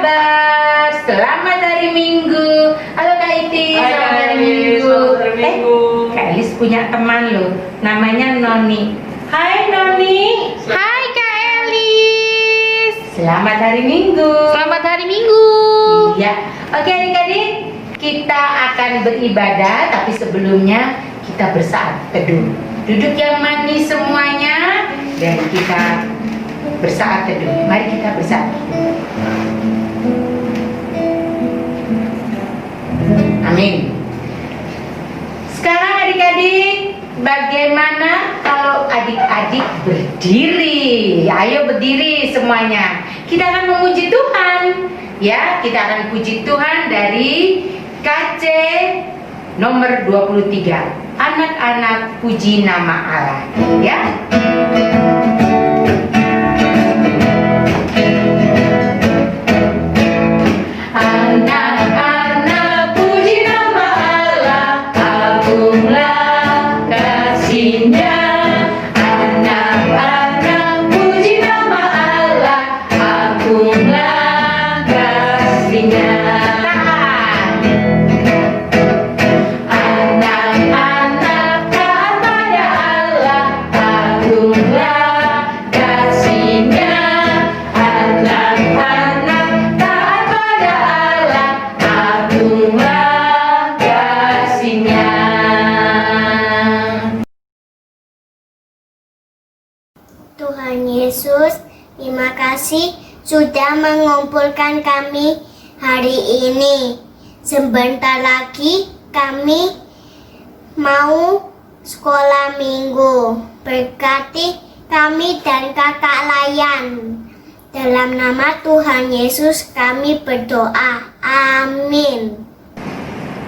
kabar? Selamat hari Minggu. Halo Kak Iti, Hai, selamat hari Kak Minggu. selamat hari Minggu. Kak Elis punya teman loh, namanya Noni. Hai Noni. Hai Kak Elis. Selamat hari Minggu. Selamat hari Minggu. Iya. Oke adik-adik, kita akan beribadah, tapi sebelumnya kita bersaat teduh. Duduk yang manis semuanya dan kita bersaat teduh. Mari kita bersaat. Amin. Sekarang adik-adik, bagaimana kalau adik-adik berdiri? Ayo berdiri semuanya. Kita akan memuji Tuhan. Ya, kita akan puji Tuhan dari KC nomor 23. Anak-anak puji nama Allah. Ya. Anak-anak puji nama Allah, agunglah kasih-Nya. Anak-anak puji nama Allah, agunglah kasih-Nya. Anak-anak taat pada Allah, agunglah kasih-Nya. Anak-anak taat pada Allah, agunglah kasih-Nya. Tuhan Yesus, terima kasih sudah mengumpulkan kami hari ini. Sebentar lagi kami mau sekolah minggu. Berkati kami dan kakak Layan. Dalam nama Tuhan Yesus kami berdoa. Amin.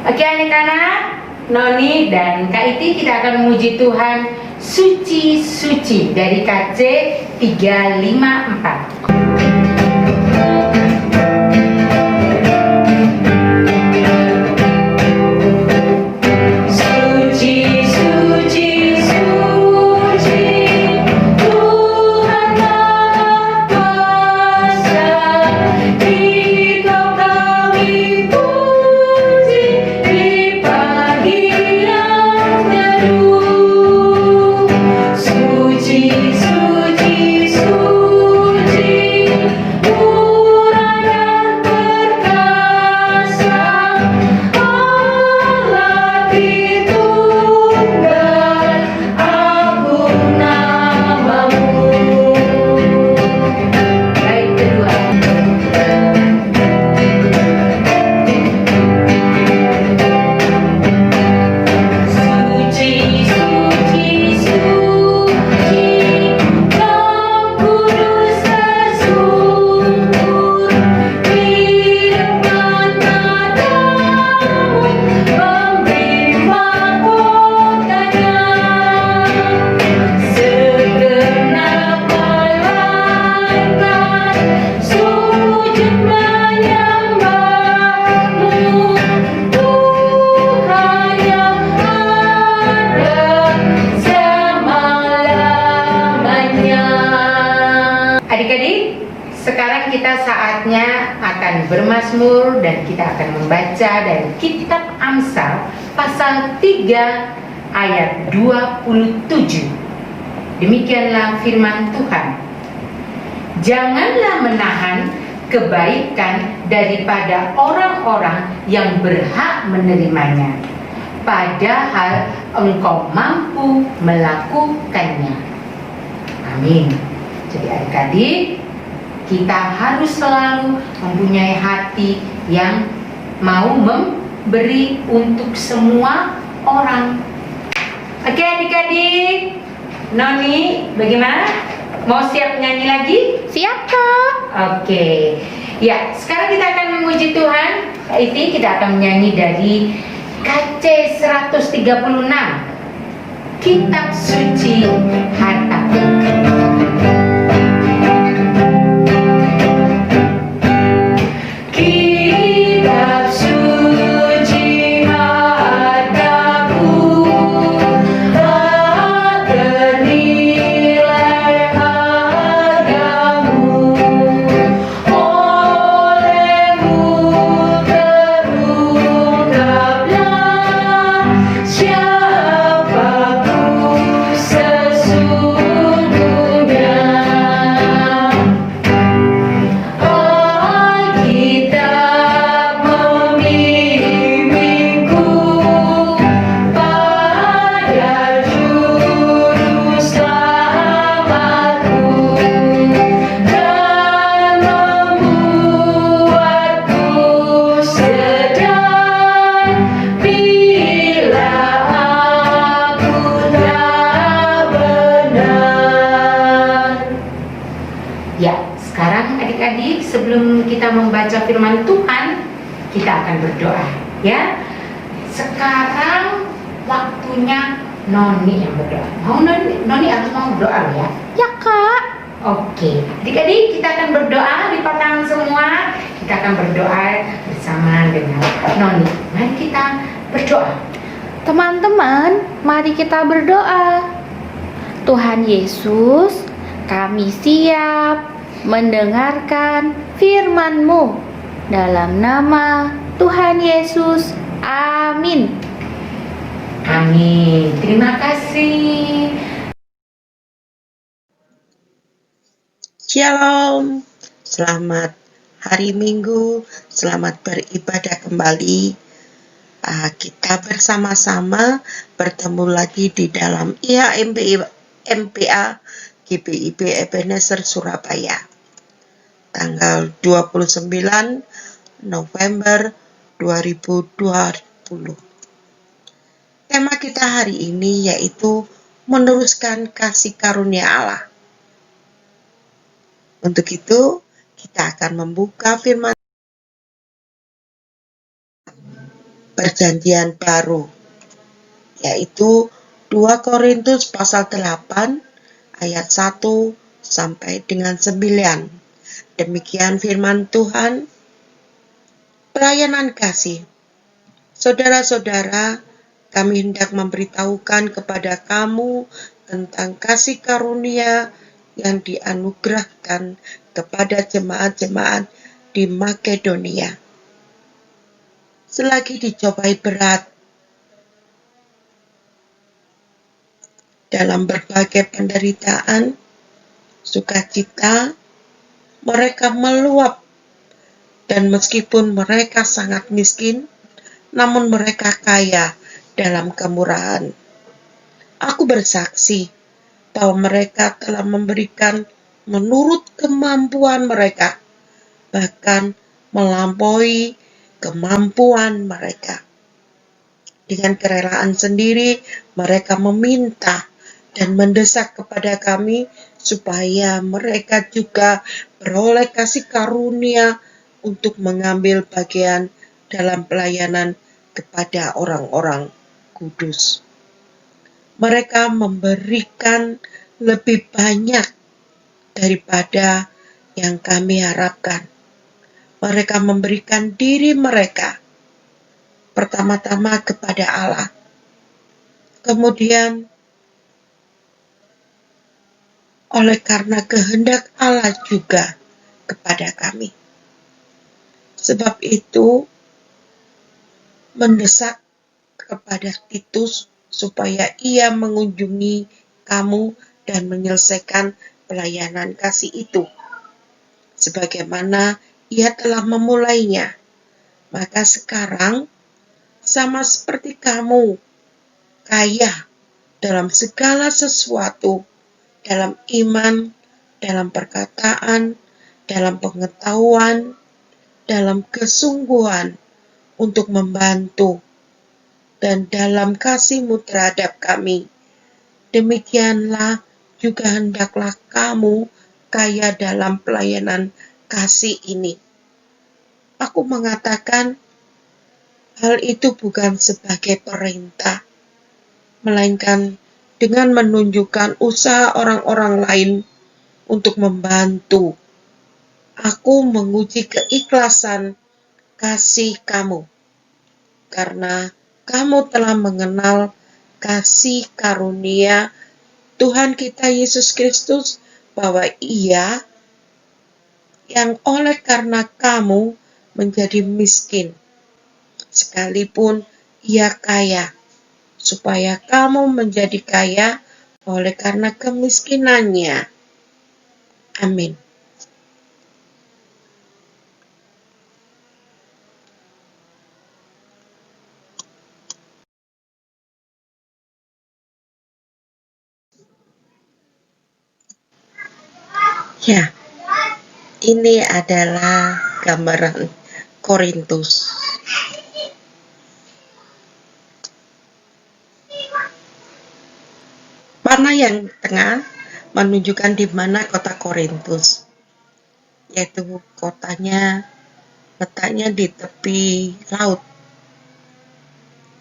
Oke anak-anak, Noni dan Kak Iti kita akan memuji Tuhan suci-suci dari KC 354. Suci, suci, suci, Tuhan Maha Kuasa, Engkau kami puji di pagi yang teduh. Suci, suci, suci, murah dan perkasa, Allah Tritunggal, agung namamu. Baik, kedua. Suci, suci, suci, Kau kudus tersungkur, di depan matamu memberi mahkotanya. Segenap malaikat sujud menyembahmu, Tuhan yang ada selama-lamanya. Adik-adik, sekarang kita saatnya akan bermazmur dan kita akan membaca dari kitab Amsal pasal 3 ayat 27. Demikianlah firman Tuhan. Janganlah menahan kebaikan daripada orang-orang yang berhak menerimanya, padahal engkau mampu melakukannya. Amin. Jadi adik-adik, kita harus selalu mempunyai hati yang mau memberi untuk semua orang. Oke adik-adik, Noni bagaimana? Mau siap nyanyi lagi? Siap Kak. Oke. Ya, sekarang kita akan memuji Tuhan. Kak Iti, kita akan menyanyi dari KC 136. Kitab Suci Hartaku. Kitab suci hartaku, tak ternilai hargamu oleh Ya, sekarang adik-adik sebelum kita membaca firman Tuhan, kita akan berdoa ya. Sekarang waktunya Noni yang berdoa. Mau Noni harus mau berdoa ya. Ya, Kak. Oke, adik-adik kita akan berdoa, lipat tangan semua. Kita akan berdoa bersama dengan Noni. Mari kita berdoa. Teman-teman, mari kita berdoa. Tuhan Yesus, kami siap mendengarkan firman-Mu. Dalam nama Tuhan Yesus, amin. Amin. Terima kasih. Shalom, selamat hari Minggu, selamat beribadah kembali. Kita bersama-sama bertemu lagi di dalam MPA GBIB Ebenezer Surabaya, tanggal 29 November 2020. Tema kita hari ini yaitu meneruskan kasih karunia Allah. Untuk itu, kita akan membuka firman Perjanjian Baru, yaitu 2 Korintus pasal 8 ayat 1 sampai dengan 9. Demikian firman Tuhan. Pelayanan kasih. Saudara-saudara, kami hendak memberitahukan kepada kamu tentang kasih karunia yang dianugerahkan kepada jemaat-jemaat di Makedonia. Selagi dicobai berat dalam berbagai penderitaan, sukacita, mereka meluap, dan meskipun mereka sangat miskin, namun mereka kaya dalam kemurahan. Aku bersaksi bahwa mereka telah memberikan menurut kemampuan mereka, bahkan melampaui kemampuan mereka. Dengan kerelaan sendiri, mereka meminta dan mendesak kepada kami supaya mereka juga beroleh kasih karunia untuk mengambil bagian dalam pelayanan kepada orang-orang kudus. Mereka memberikan lebih banyak daripada yang kami harapkan. Mereka memberikan diri mereka pertama-tama kepada Allah, kemudian oleh karena kehendak Allah juga kepada kami. Sebab itu mendesak kepada Titus supaya ia mengunjungi kamu dan menyelesaikan pelayanan kasih itu, sebagaimana ia telah memulainya. Maka sekarang, sama seperti kamu, kaya dalam segala sesuatu, dalam iman, dalam perkataan, dalam pengetahuan, dalam kesungguhan untuk membantu, dan dalam kasih-Mu terhadap kami. Demikianlah juga hendaklah kamu kaya dalam pelayanan kasih ini. Aku mengatakan hal itu bukan sebagai perintah, melainkan dengan menunjukkan usaha orang-orang lain untuk membantu. Aku menguji keikhlasan kasih kamu, karena kamu telah mengenal kasih karunia Tuhan kita Yesus Kristus, bahwa Ia yang oleh karena kamu menjadi miskin, sekalipun Ia kaya, supaya kamu menjadi kaya oleh karena kemiskinannya. Amin. Ya, ini adalah gambaran Korintus. Panah yang tengah menunjukkan di mana kota Korintus. yaitu kotanya letaknya di tepi laut,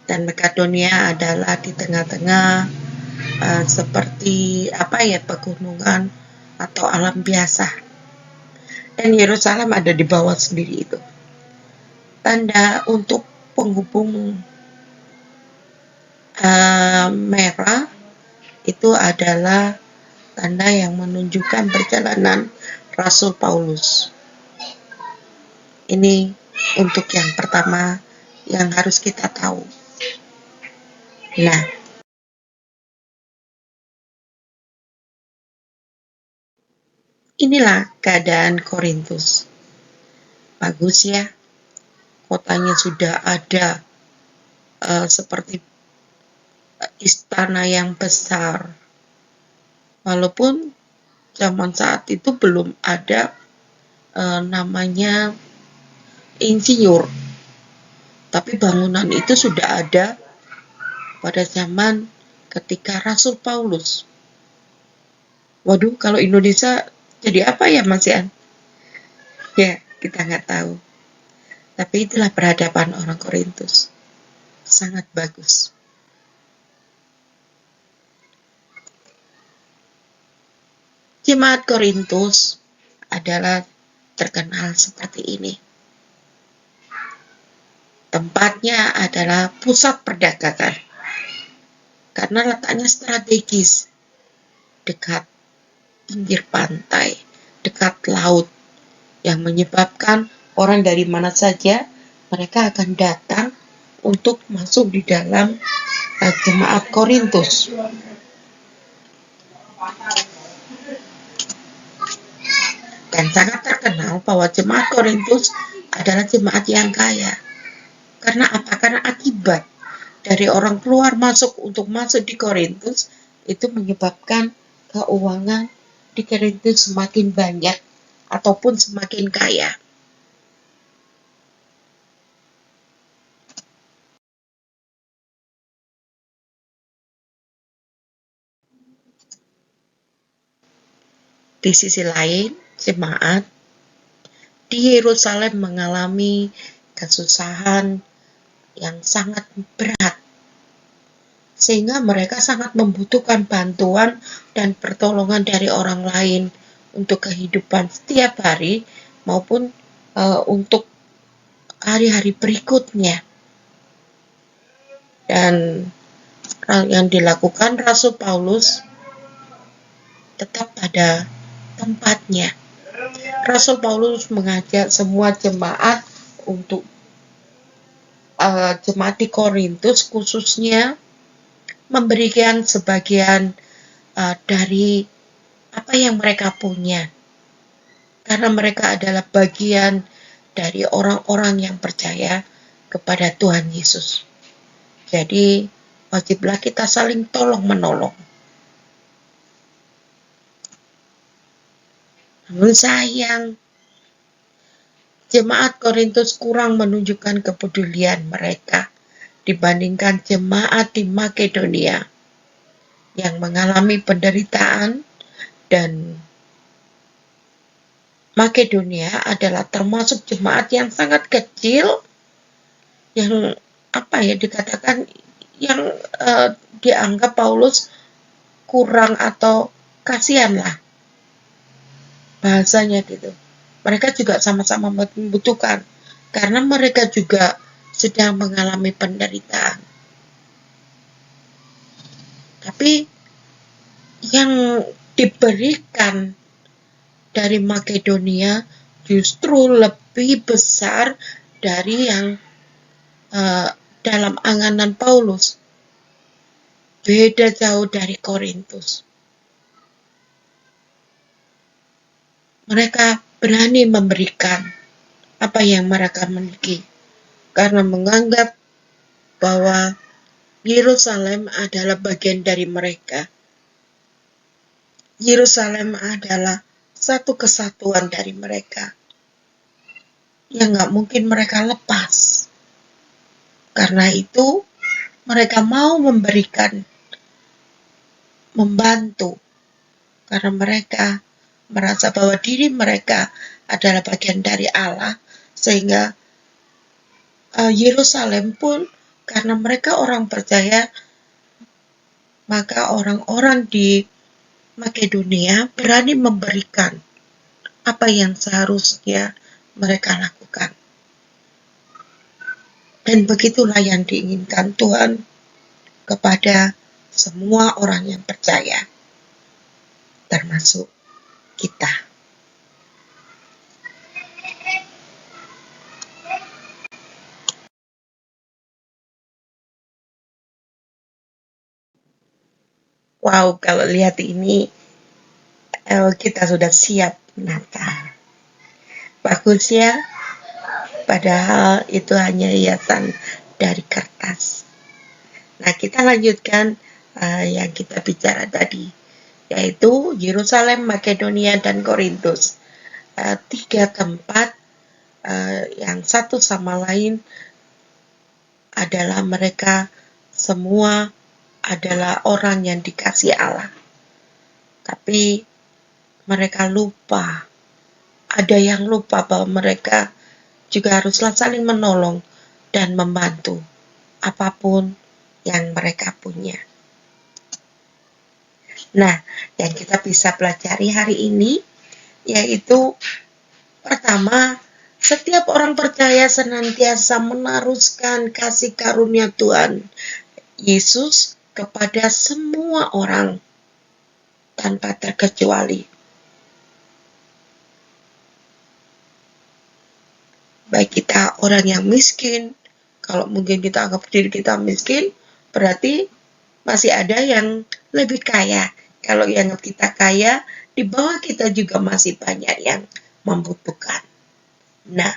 dan Makedonia adalah di tengah-tengah seperti pegunungan atau alam biasa, dan Yerusalem ada di bawah sendiri itu. Tanda untuk penghubung merah itu adalah tanda yang menunjukkan perjalanan Rasul Paulus. Ini untuk yang pertama yang harus kita tahu. Nah, inilah keadaan Korintus. Bagus ya, kotanya sudah ada seperti istana yang besar. Walaupun zaman saat itu belum ada namanya insinyur, tapi bangunan itu sudah ada pada zaman ketika Rasul Paulus. Waduh, kalau Indonesia jadi apa ya, Mas Ian? Ya, kita nggak tahu. Tapi itulah peradaban orang Korintus. Sangat bagus. Jemaat Korintus adalah terkenal seperti ini. Tempatnya adalah pusat perdagangan karena letaknya strategis, dekat pinggir pantai, dekat laut, yang menyebabkan orang dari mana saja mereka akan datang untuk masuk di dalam jemaat Korintus. Dan sangat terkenal bahwa jemaat Korintus adalah jemaat yang kaya. Karena apa? Karena akibat dari orang keluar masuk untuk masuk di Korintus itu menyebabkan keuangan di Korintus semakin banyak ataupun semakin kaya. Di sisi lain, jemaat di Yerusalem mengalami kesusahan yang sangat berat, sehingga mereka sangat membutuhkan bantuan dan pertolongan dari orang lain untuk kehidupan setiap hari maupun untuk hari-hari berikutnya. Dan yang dilakukan Rasul Paulus tetap pada tempatnya. Rasul Paulus mengajak semua jemaat untuk jemaat di Korintus khususnya memberikan sebagian dari apa yang mereka punya, karena mereka adalah bagian dari orang-orang yang percaya kepada Tuhan Yesus. Jadi wajiblah kita saling tolong-menolong. Namun sayang, jemaat Korintus kurang menunjukkan kepedulian mereka dibandingkan jemaat di Makedonia yang mengalami penderitaan, dan Makedonia adalah termasuk jemaat yang sangat kecil yang dikatakan yang dianggap Paulus kurang atau kasihan lah bahasanya gitu. Mereka juga sama-sama membutuhkan karena mereka juga sedang mengalami penderitaan. Tapi yang diberikan dari Makedonia justru lebih besar dari yang dalam anganan Paulus. Beda jauh dari Korintus. Mereka berani memberikan apa yang mereka miliki karena menganggap bahwa Yerusalem adalah bagian dari mereka. Yerusalem adalah satu kesatuan dari mereka yang gak mungkin mereka lepas. Karena itu mereka mau memberikan, membantu, karena mereka merasa bahwa diri mereka adalah bagian dari Allah, sehingga Yerusalem pun karena mereka orang percaya, maka orang-orang di Makedonia berani memberikan apa yang seharusnya mereka lakukan. Dan begitulah yang diinginkan Tuhan kepada semua orang yang percaya, termasuk kita. Wow, kalau lihat ini, kita sudah siap Natal. Bagus ya, padahal itu hanya hiasan dari kertas. Nah, kita lanjutkan yang kita bicara tadi, yaitu Yerusalem, Makedonia, dan Korintus. 3 tempat yang satu sama lain adalah mereka semua adalah orang yang dikasihi Allah. Tapi mereka lupa, ada yang lupa bahwa mereka juga haruslah saling menolong dan membantu apapun yang mereka punya. Nah, yang kita bisa pelajari hari ini yaitu pertama, setiap orang percaya senantiasa meneruskan kasih karunia Tuhan Yesus kepada semua orang tanpa terkecuali. Baik kita orang yang miskin, kalau mungkin kita anggap diri kita miskin, berarti masih ada yang lebih kaya. Kalau yang anggap kita kaya, di bawah kita juga masih banyak yang membutuhkan. Nah,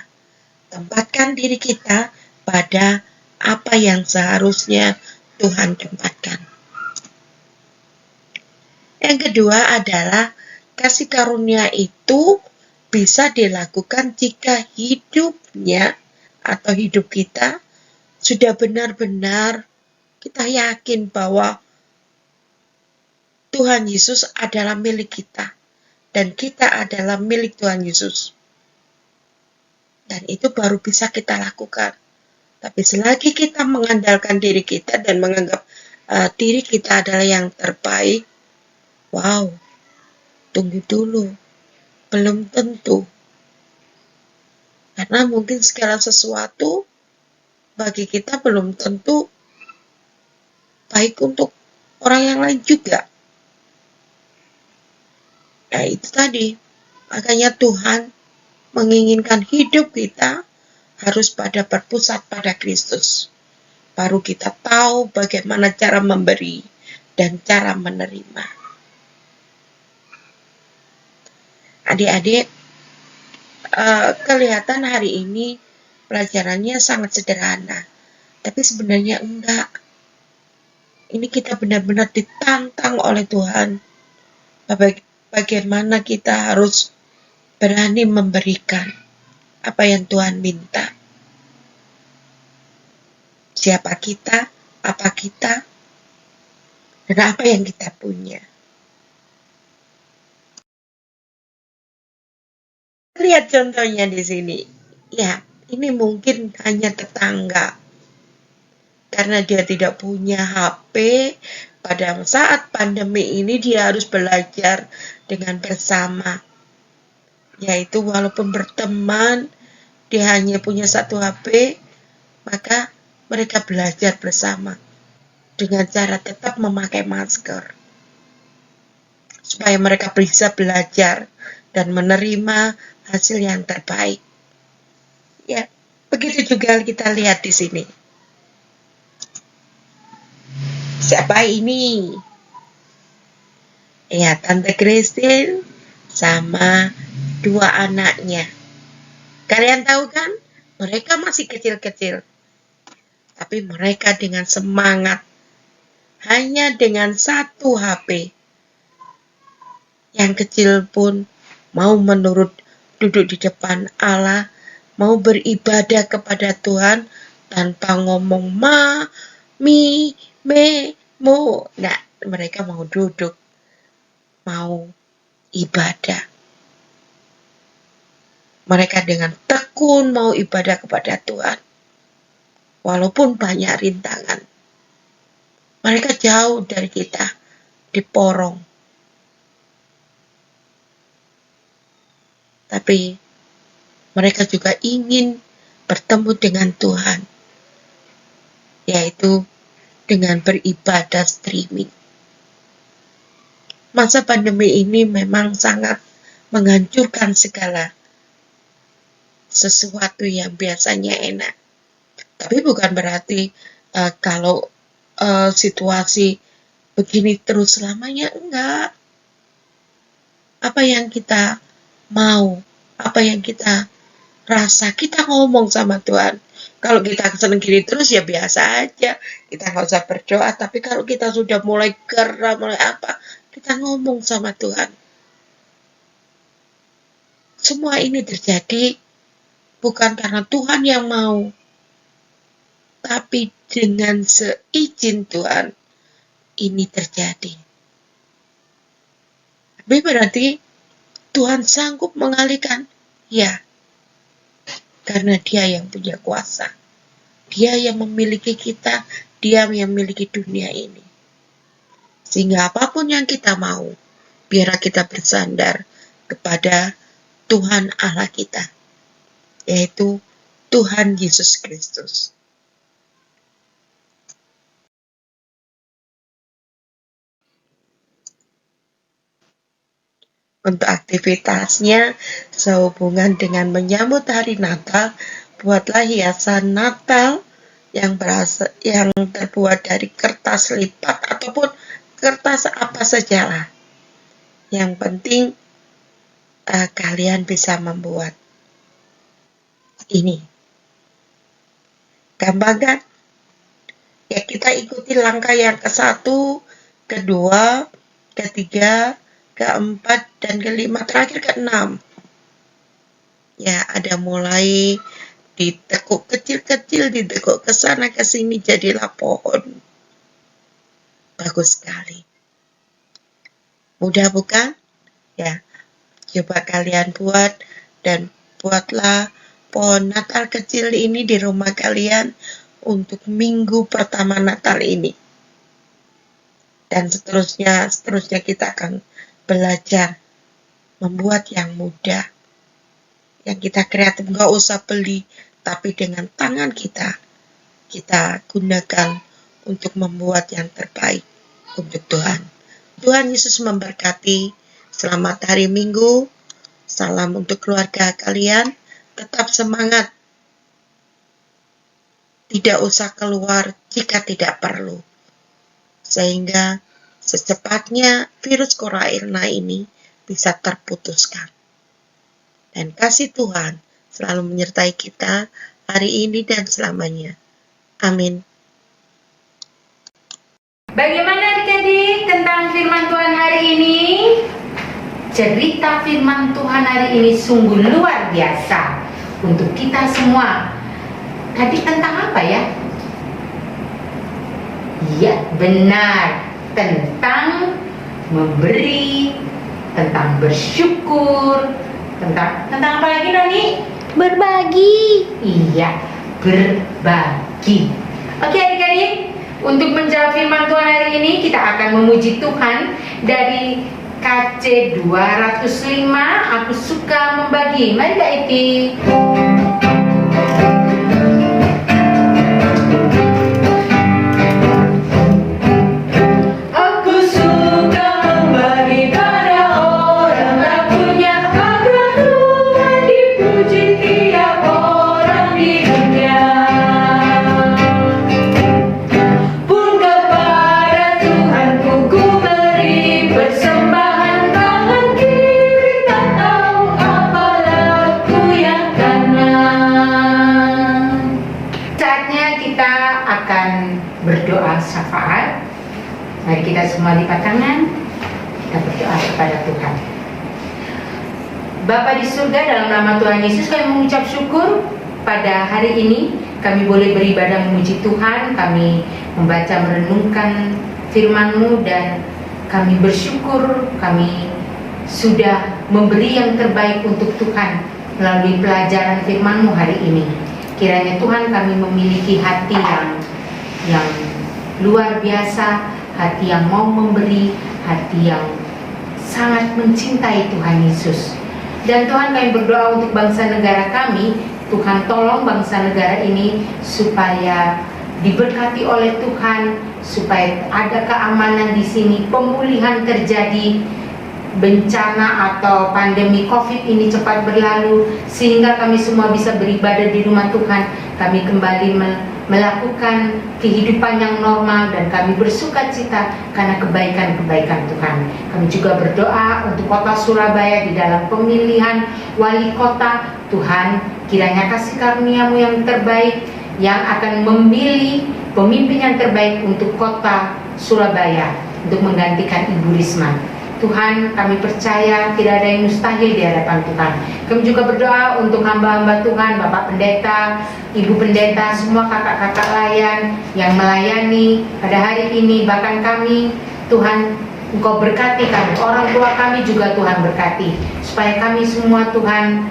tempatkan diri kita pada apa yang seharusnya Tuhan tempatkan. Yang kedua adalah kasih karunia itu bisa dilakukan jika hidupnya atau hidup kita sudah benar-benar kita yakin bahwa Tuhan Yesus adalah milik kita dan kita adalah milik Tuhan Yesus. Dan itu baru bisa kita lakukan. Tapi selagi kita mengandalkan diri kita dan menganggap diri kita adalah yang terbaik, wow, tunggu dulu, belum tentu. Karena mungkin segala sesuatu bagi kita belum tentu baik untuk orang yang lain juga. Nah itu tadi, makanya Tuhan menginginkan hidup kita harus berpusat pada Kristus. Baru kita tahu bagaimana cara memberi dan cara menerima. Adik-adik, kelihatan hari ini pelajarannya sangat sederhana. Tapi sebenarnya enggak. Ini kita benar-benar ditantang oleh Tuhan. Bagaimana kita harus berani memberikan apa yang Tuhan minta. Siapa kita, apa kita, dan apa yang kita punya. Lihat contohnya di sini. Ya, ini mungkin hanya tetangga. Karena dia tidak punya HP, pada saat pandemi ini dia harus belajar dengan bersama. Yaitu walaupun berteman, dia hanya punya satu HP, maka mereka belajar bersama dengan cara tetap memakai masker. Supaya mereka bisa belajar dan menerima hasil yang terbaik. Ya, begitu juga kita lihat di sini. Siapa ini? Ya, Tante Christine sama 2 anaknya. Kalian tahu kan? Mereka masih kecil-kecil. Tapi mereka dengan semangat. Hanya dengan 1 HP. Yang kecil pun mau duduk di depan Allah, mau beribadah kepada Tuhan tanpa ngomong ma, mi, me, mo. Nah, mereka mau duduk, mau ibadah. Mereka dengan tekun mau ibadah kepada Tuhan. Walaupun banyak rintangan. Mereka jauh dari kita, di porong. Tapi mereka juga ingin bertemu dengan Tuhan, yaitu dengan beribadah streaming. Masa pandemi ini memang sangat menghancurkan segala sesuatu yang biasanya enak. Tapi bukan berarti kalau situasi begini terus selamanya, enggak. Apa yang kita mau, apa yang kita rasa, kita ngomong sama Tuhan. Kalau kita seneng gini terus ya biasa aja, kita nggak usah berdoa. Tapi kalau kita sudah mulai geram, mulai apa, kita ngomong sama Tuhan. Semua ini terjadi bukan karena Tuhan yang mau, tapi dengan seizin Tuhan ini terjadi. Tapi berarti Tuhan sanggup mengalihkan? Ya, karena Dia yang punya kuasa. Dia yang memiliki kita, Dia yang memiliki dunia ini. Sehingga apapun yang kita mau, biar kita bersandar kepada Tuhan Allah kita, yaitu Tuhan Yesus Kristus. Untuk aktivitasnya sehubungan dengan menyambut hari Natal, buatlah hiasan Natal yang terbuat dari kertas lipat ataupun kertas apa sajalah. Yang penting kalian bisa membuat ini. Gampang kan? Ya, kita ikuti langkah yang ke-1, kedua, ketiga, keempat, dan kelima, terakhir ke-6. Ya, ada mulai ditekuk kecil-kecil, ditekuk ke sana ke sini, jadilah pohon. Bagus sekali. Mudah bukan? Ya, coba kalian buat, dan buatlah pohon Natal kecil ini di rumah kalian untuk minggu pertama Natal ini. Dan seterusnya kita akan belajar membuat yang mudah, yang kita kreatif, nggak usah beli, tapi dengan tangan kita gunakan untuk membuat yang terbaik untuk Tuhan. Tuhan Yesus memberkati. Selamat hari Minggu. Salam untuk keluarga kalian. Tetap semangat. Tidak usah keluar jika tidak perlu. Sehingga secepatnya virus corona ini bisa terputuskan. Dan kasih Tuhan selalu menyertai kita hari ini dan selamanya. Amin. Bagaimana adik-adik tentang firman Tuhan hari ini? Cerita firman Tuhan hari ini sungguh luar biasa untuk kita semua. Tadi tentang apa ya? Ya, benar. Tentang memberi, tentang bersyukur, tentang apa lagi Noni? Berbagi. Iya, berbagi. Oke adik-adik, untuk menjawab firman Tuhan hari ini kita akan memuji Tuhan dari KC 205. Aku suka membagi. Mari Kak Iti. Berdoa syafaat. Mari kita semua lipat tangan. Kita berdoa kepada Tuhan. Bapa di surga, dalam nama Tuhan Yesus kami mengucap syukur pada hari ini kami boleh beribadah memuji Tuhan. Kami membaca merenungkan firman-Mu dan kami bersyukur kami sudah memberi yang terbaik untuk Tuhan. melalui pelajaran firman-Mu hari ini. Kiranya Tuhan kami memiliki hati yang luar biasa, hati yang mau memberi, hati yang sangat mencintai Tuhan Yesus. Dan Tuhan, kami berdoa untuk bangsa negara kami. Tuhan, tolong bangsa negara ini supaya diberkati oleh Tuhan, supaya ada keamanan di sini, pemulihan terjadi, bencana atau pandemi COVID ini cepat berlalu, sehingga kami semua bisa beribadah di rumah Tuhan. Kami kembali melakukan kehidupan yang normal, dan kami bersuka cita karena kebaikan-kebaikan Tuhan. Kami juga berdoa untuk kota Surabaya di dalam pemilihan wali kota. Tuhan, kiranya kasih karunia-Mu yang terbaik, yang akan memilih pemimpin yang terbaik untuk kota Surabaya untuk menggantikan Ibu Risma. Tuhan, kami percaya tidak ada yang mustahil di hadapan Tuhan. Kami juga berdoa untuk hamba-hamba Tuhan, Bapak Pendeta, Ibu Pendeta, semua kakak-kakak layan yang melayani pada hari ini, bahkan kami. Tuhan, Engkau berkati kami, orang tua kami juga Tuhan berkati, supaya kami semua Tuhan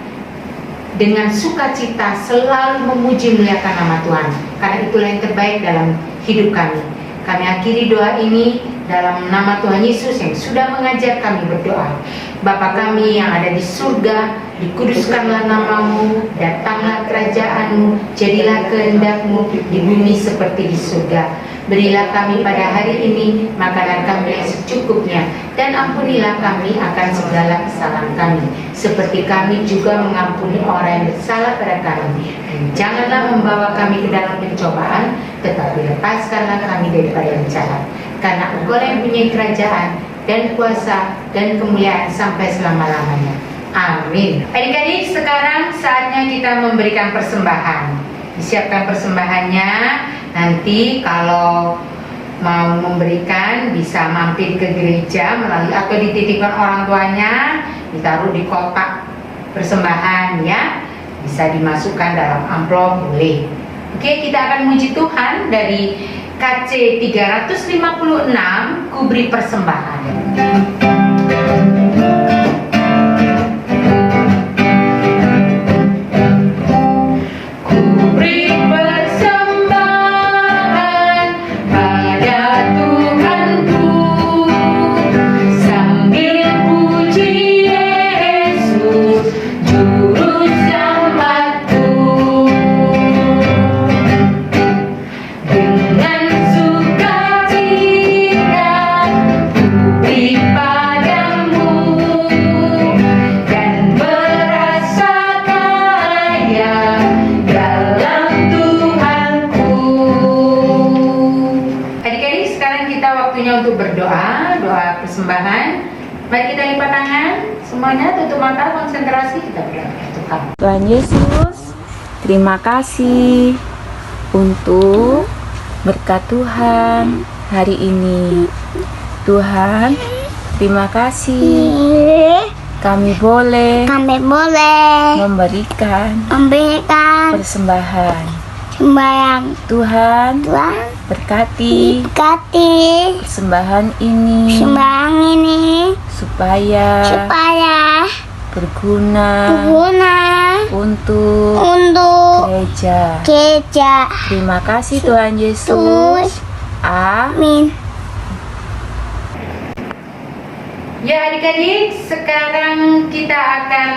dengan sukacita selalu memuji muliakan nama Tuhan, karena itulah yang terbaik dalam hidup kami. Kami akhiri doa ini dalam nama Tuhan Yesus yang sudah mengajar kami berdoa. Bapa kami yang ada di surga, dikuduskanlah nama-Mu, datanglah kerajaan-Mu, jadilah kehendak-Mu di bumi seperti di surga. Berilah kami pada hari ini makanan kami yang secukupnya, dan ampunilah kami akan segala kesalahan kami, seperti kami juga mengampuni orang yang bersalah pada kami. Dan janganlah membawa kami ke dalam pencobaan, tetapi lepaskanlah kami daripada yang jahat. Karena Engkau yang punya kerajaan dan kuasa dan kemuliaan sampai selama-lamanya. Amin. Adik-adik, sekarang saatnya kita memberikan persembahan. Disiapkan persembahannya. Nanti kalau mau memberikan bisa mampir ke gereja melalui atau dititipkan orang tuanya, ditaruh di kotak persembahan ya. Bisa dimasukkan dalam amplop, boleh. Oke, kita akan memuji Tuhan dari KC 356, ku beri persembahan. Untuk berdoa, doa persembahan. Mari kita lipat tangan, semuanya tutup mata, konsentrasi, kita berdoa kepada Tuhan. Tuhan Yesus, terima kasih untuk berkat Tuhan hari ini. Tuhan, terima kasih kami boleh memberikan persembahan. Tuhan berkati persembahan ini supaya berguna untuk gereja. Terima kasih Tuhan Yesus. Amin. Ya adik-adik, sekarang kita akan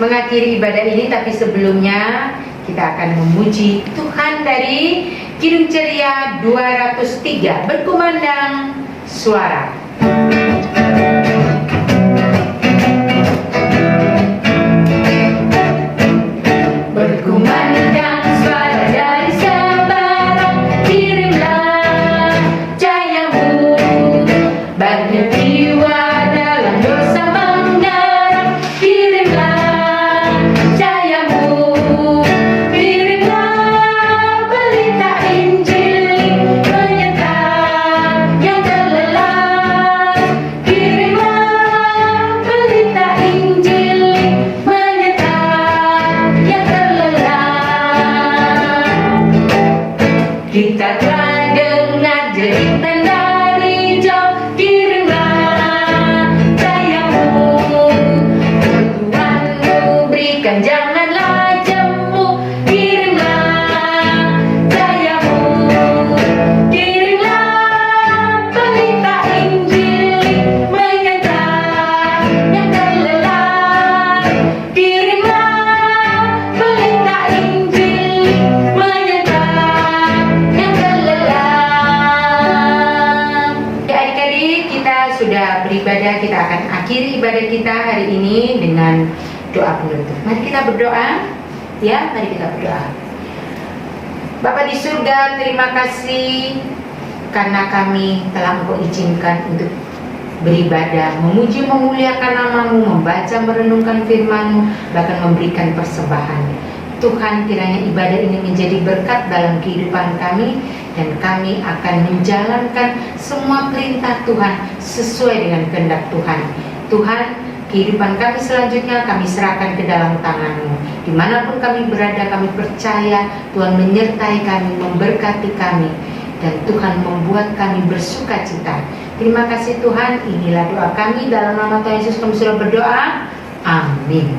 mengakhiri ibadah ini, tapi sebelumnya kita akan memuji Tuhan dari Kidung Ceria 203, berkumandang suara. Berkumandang suara dari sebarang, kirimlah jayamu, banyak jiwa dalam dosa menggarap, kirimlah jayamu, kirimlah berita Injil menyertai yang terlelap, berikan, janganlah jemu, kirimlah dayamu, kirimlah pelita Injil menyangkal yang terlelap, kirimlah pelita Injil menyangkal yang terlelap. Ya adik-adik, kita sudah beribadah, kita akan akhiri ibadah kita hari ini dengan doa penutup. Mari kita berdoa. Ya, mari kita berdoa. Bapa di surga, terima kasih karena kami telah Engkau izinkan untuk beribadah, memuji, memuliakan nama-Mu, membaca, merenungkan firman-Mu, bahkan memberikan persembahan. Tuhan, kiranya ibadah ini menjadi berkat dalam kehidupan kami, dan kami akan menjalankan semua perintah Tuhan sesuai dengan kehendak Tuhan. Tuhan, kehidupan kami selanjutnya kami serahkan ke dalam tangan-Mu. Dimanapun kami berada, kami percaya Tuhan menyertai kami, memberkati kami, dan Tuhan membuat kami bersuka cita. Terima kasih Tuhan, inilah doa kami dalam nama Tuhan Yesus kami sudah berdoa. Amin.